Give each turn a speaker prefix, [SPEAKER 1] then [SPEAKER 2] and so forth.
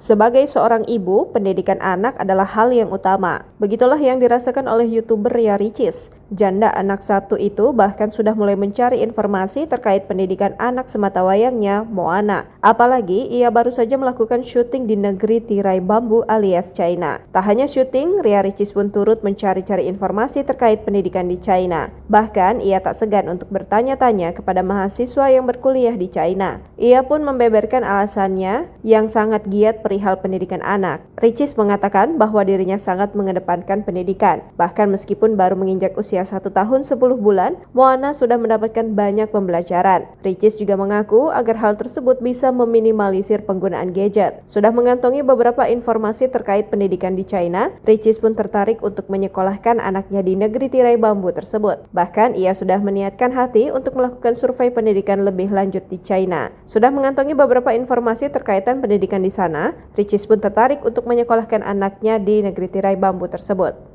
[SPEAKER 1] Sebagai seorang ibu, pendidikan anak adalah hal yang utama. Begitulah yang dirasakan oleh YouTuber Ria Ricis. Janda anak satu itu bahkan sudah mulai mencari informasi terkait pendidikan anak sematawayangnya, Moana. Apalagi ia baru saja melakukan syuting di negeri tirai bambu alias China. Tak hanya syuting, Ria Ricis pun turut mencari-cari informasi terkait pendidikan di China. Bahkan ia tak segan untuk bertanya-tanya kepada mahasiswa yang berkuliah di China. Ia pun membeberkan alasannya yang sangat giat perihal pendidikan anak. Ricis mengatakan bahwa dirinya sangat mengedepankan pendidikan. Bahkan meskipun baru menginjak usia 1 tahun 10 bulan, Moana sudah mendapatkan banyak pembelajaran. Ricis juga mengaku agar hal tersebut bisa meminimalisir penggunaan gadget. Sudah mengantongi beberapa informasi terkait pendidikan di China, Ricis pun tertarik untuk menyekolahkan anaknya di negeri tirai bambu tersebut. Bahkan ia sudah meniatkan hati untuk melakukan survei pendidikan lebih lanjut di China. Sudah mengantongi beberapa informasi terkaitan pendidikan di sana, Ricis pun tertarik untuk menyekolahkan anaknya di negeri tirai bambu tersebut.